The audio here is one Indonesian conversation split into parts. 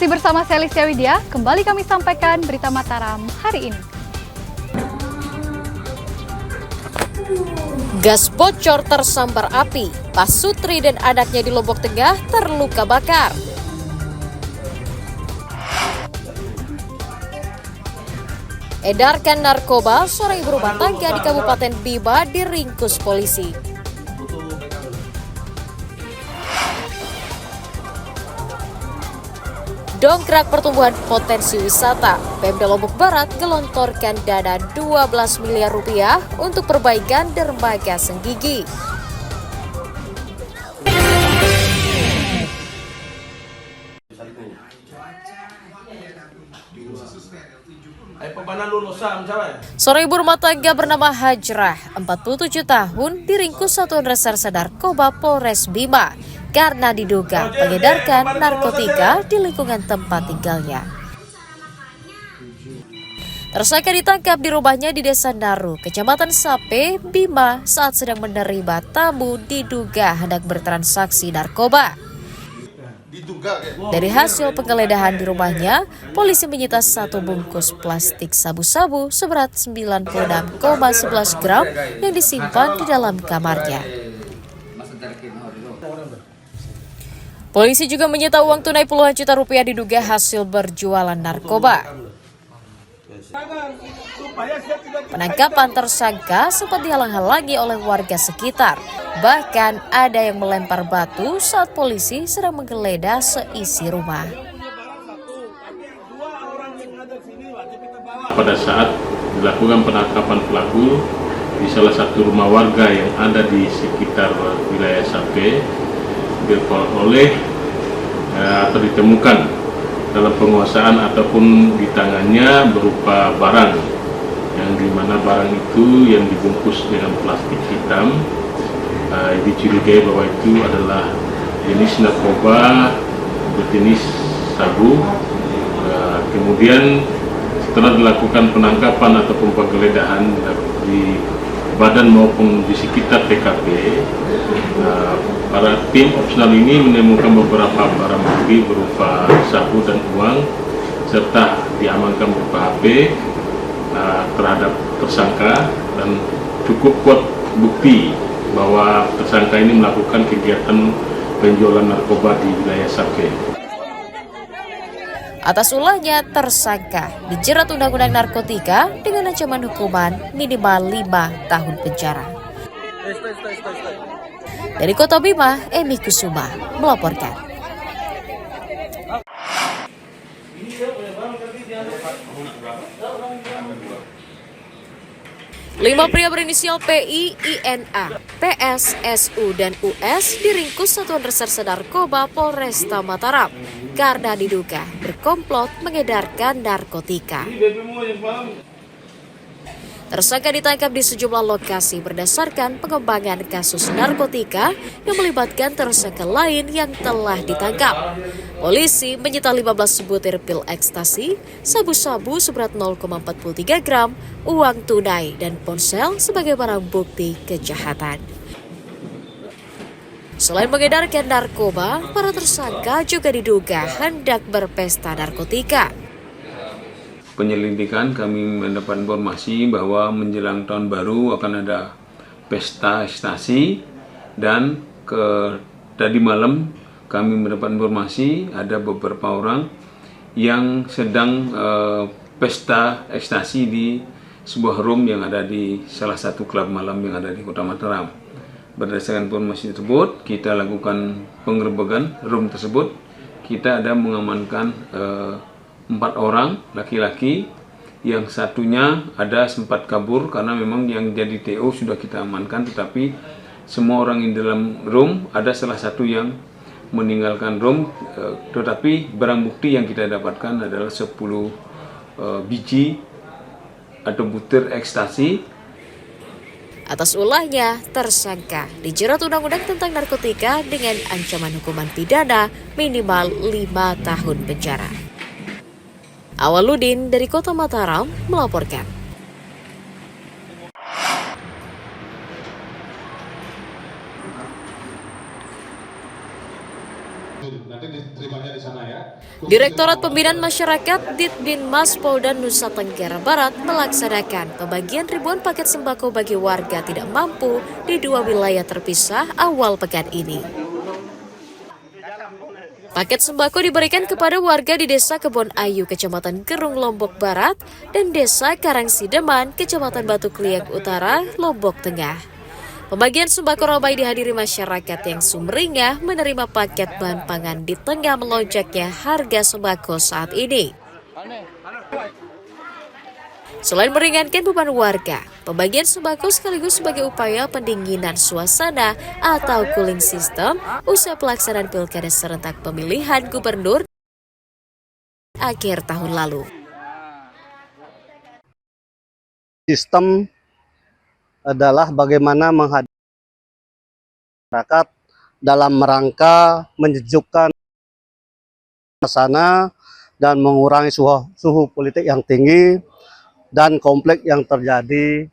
Masih bersama saya Alicia Widya, kembali kami sampaikan berita Mataram hari ini. Gas bocor tersambar api, Pak Sutri dan anaknya di Lombok Tengah terluka bakar. Edarkan narkoba, seorang ibu rumah tangga di Kabupaten Bima diringkus polisi. Dongkrak pertumbuhan potensi wisata, Pemda Lombok Barat gelontorkan dana 12 miliar rupiah untuk perbaikan dermaga Senggigi. Seorang ibu rumah tangga bernama Hajrah, 47 tahun, diringkus Satuan Reserse Narkoba Polres Bima karena diduga mengedarkan narkotika di lingkungan tempat tinggalnya. Tersangka ditangkap di rumahnya di Desa Naru, Kecamatan Sape, Bima saat sedang menerima tamu diduga hendak bertransaksi narkoba. Dari hasil penggeledahan di rumahnya, polisi menyita 1 bungkus plastik sabu-sabu seberat 96,11 gram yang disimpan di dalam kamarnya. Polisi juga menyita uang tunai puluhan juta rupiah diduga hasil berjualan narkoba. Penangkapan tersangka sempat dihalang-halangi oleh warga sekitar. Bahkan ada yang melempar batu saat polisi sedang menggeledah seisi rumah. Pada saat dilakukan penangkapan pelaku di salah satu rumah warga yang ada di sekitar wilayah Sape, diperoleh atau ditemukan dalam penguasaan ataupun di tangannya berupa barang yang dimana barang itu yang dibungkus dengan plastik hitam, dicurigai bahwa itu adalah jenis narkoba berjenis sabu. Kemudian setelah dilakukan penangkapan ataupun penggeledahan di badan maupun di sekitar TKP, para tim opsional ini menemukan beberapa barang bukti berupa sabu dan uang, serta diamankan beberapa HP terhadap tersangka, dan cukup kuat bukti bahwa tersangka ini melakukan kegiatan penjualan narkoba di wilayah Sape. Atas ulahnya, tersangka dijerat Undang-Undang Narkotika dengan ancaman hukuman minimal 5 tahun penjara. Dari Kota Bima, Emi Kusuma melaporkan. Lima pria berinisial PI, INA, PS, SU, dan US diringkus Satuan Reserse Narkoba Polresta Mataram karena diduga berkomplot mengedarkan narkotika. Tersangka ditangkap di sejumlah lokasi berdasarkan pengembangan kasus narkotika yang melibatkan tersangka lain yang telah ditangkap. Polisi menyita 15 butir pil ekstasi, sabu-sabu seberat 0,43 gram, uang tunai, dan ponsel sebagai barang bukti kejahatan. Selain mengedarkan narkoba, para tersangka juga diduga hendak berpesta narkotika. Penyelidikan kami mendapat informasi bahwa menjelang tahun baru akan ada pesta ekstasi, dan tadi malam kami mendapat informasi ada beberapa orang yang sedang pesta ekstasi di sebuah room yang ada di salah satu klub malam yang ada di Kota Mataram. Berdasarkan informasi tersebut, kita lakukan penggerebekan room tersebut. Kita ada mengamankan 4 orang laki-laki, yang satunya ada sempat kabur karena memang yang jadi TO sudah kita amankan, tetapi semua orang yang dalam room ada salah satu yang meninggalkan room, tetapi barang bukti yang kita dapatkan adalah 10 biji atau butir ekstasi. Atas ulahnya, tersangka dijerat Undang-Undang tentang Narkotika dengan ancaman hukuman pidana minimal 5 tahun penjara. Awaludin dari Kota Mataram melaporkan. Direktorat Pembinaan Masyarakat Ditdinmas Polda Nusa Tenggara Barat melaksanakan pembagian ribuan paket sembako bagi warga tidak mampu di 2 wilayah terpisah awal pekan ini. Paket sembako diberikan kepada warga di Desa Kebon Ayu, Kecamatan Gerung, Lombok Barat, dan Desa Karangsideman, Kecamatan Batu Kliak Utara, Lombok Tengah. Pembagian sembako ramai dihadiri masyarakat yang sumringah menerima paket bahan pangan di tengah melonjaknya harga sembako saat ini. Selain meringankan beban warga, pembagian sembako sekaligus sebagai upaya pendinginan suasana atau cooling system usai pelaksanaan pilkada serentak pemilihan gubernur akhir tahun lalu. Sistem adalah bagaimana menghadirkan masyarakat dalam rangka menyejukkan suasana dan mengurangi suhu politik yang tinggi dan konflik yang terjadi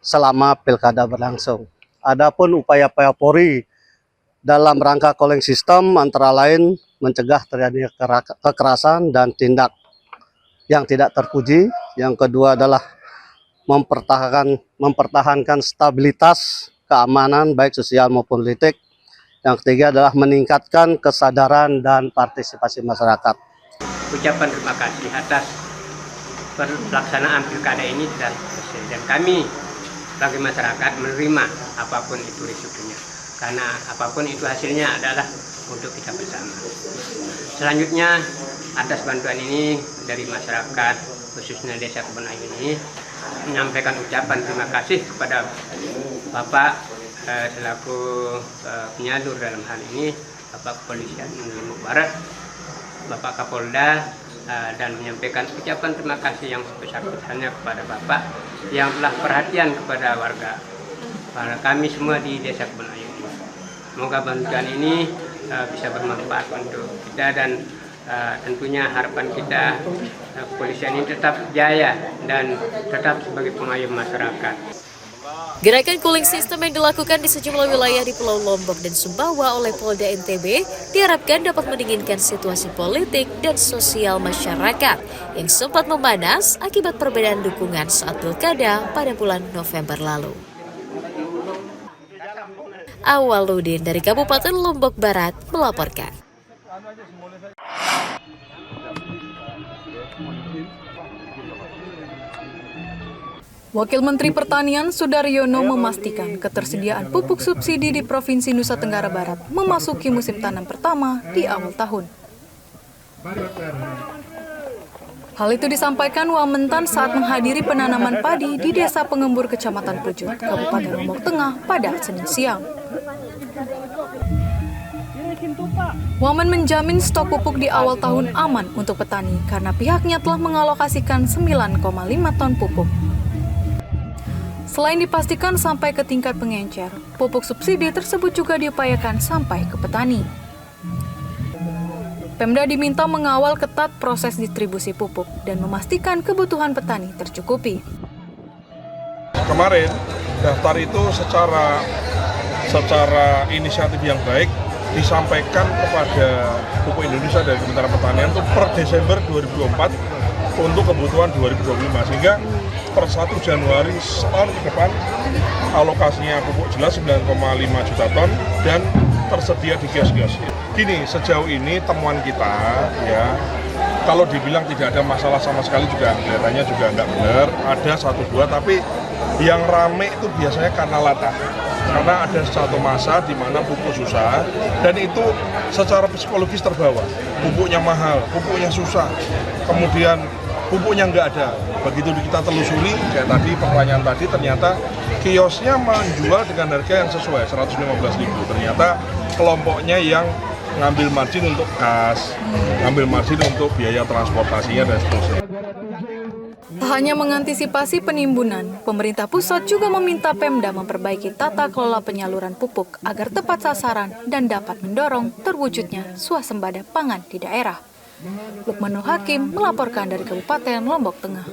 selama pilkada berlangsung. Adapun upaya-upaya Polri dalam rangka cooling system antara lain mencegah terjadinya kekerasan dan tindak yang tidak terpuji. Yang kedua adalah mempertahankan stabilitas keamanan baik sosial maupun politik. Yang ketiga adalah meningkatkan kesadaran dan partisipasi masyarakat. Ucapan terima kasih atas pelaksanaan pilkada ini sudah selesai, dan kami sebagai masyarakat menerima apapun itu risikonya, karena apapun itu hasilnya adalah untuk kita bersama. Selanjutnya, atas bantuan ini dari masyarakat khususnya Desa Kebon Ayu ini menyampaikan ucapan terima kasih kepada Bapak selaku penyadur dalam hal ini, Bapak Kepolisian Lombok Barat, Bapak Kapolda, dan menyampaikan ucapan terima kasih yang sebesar-besarnya kepada Bapak yang telah perhatian kepada warga, para kami semua di Desa Kebon Ayu ini. Semoga bantuan ini bisa bermanfaat untuk kita, dan tentunya harapan kita kepolisian ini tetap jaya dan tetap sebagai pengayom masyarakat. Gerakan cooling system yang dilakukan di sejumlah wilayah di Pulau Lombok dan Sumbawa oleh Polda NTB diharapkan dapat mendinginkan situasi politik dan sosial masyarakat yang sempat memanas akibat perbedaan dukungan saat pilkada pada bulan November lalu. Awaludin dari Kabupaten Lombok Barat melaporkan. Wakil Menteri Pertanian Sudaryono memastikan ketersediaan pupuk subsidi di Provinsi Nusa Tenggara Barat memasuki musim tanam pertama di awal tahun. Hal itu disampaikan Wamentan saat menghadiri penanaman padi di Desa Pengembur, Kecamatan Pejut, Kabupaten Lombok Tengah pada Senin siang. Wamen menjamin stok pupuk di awal tahun aman untuk petani karena pihaknya telah mengalokasikan 9,5 ton pupuk. Selain dipastikan sampai ke tingkat pengencer, pupuk subsidi tersebut juga diupayakan sampai ke petani. Pemda diminta mengawal ketat proses distribusi pupuk dan memastikan kebutuhan petani tercukupi. Kemarin daftar itu secara inisiatif yang baik disampaikan kepada Pupuk Indonesia dari Kementerian Pertanian itu per Desember 2024 untuk kebutuhan 2025, sehingga per 1 Januari setahun ke depan alokasinya pupuk jelas 9,5 juta ton dan tersedia di kios-kios. Gini, sejauh ini temuan kita ya, kalau dibilang tidak ada masalah sama sekali juga kelihatannya juga nggak benar, ada 1-2, tapi yang rame itu biasanya karena latah. Karena ada satu masa di mana pupuk susah dan itu secara psikologis terbawa. Pupuknya mahal, pupuknya susah, kemudian pupuknya nggak ada. Begitu kita telusuri, kayak tadi pertanyaan tadi, ternyata kiosnya menjual dengan harga yang sesuai, 115.000. Ternyata kelompoknya yang ngambil margin untuk kas, ngambil margin untuk biaya transportasinya dan seterusnya. Tak hanya mengantisipasi penimbunan, pemerintah pusat juga meminta Pemda memperbaiki tata kelola penyaluran pupuk agar tepat sasaran dan dapat mendorong terwujudnya swasembada pangan di daerah. Lukmanul Hakim melaporkan dari Kabupaten Lombok Tengah.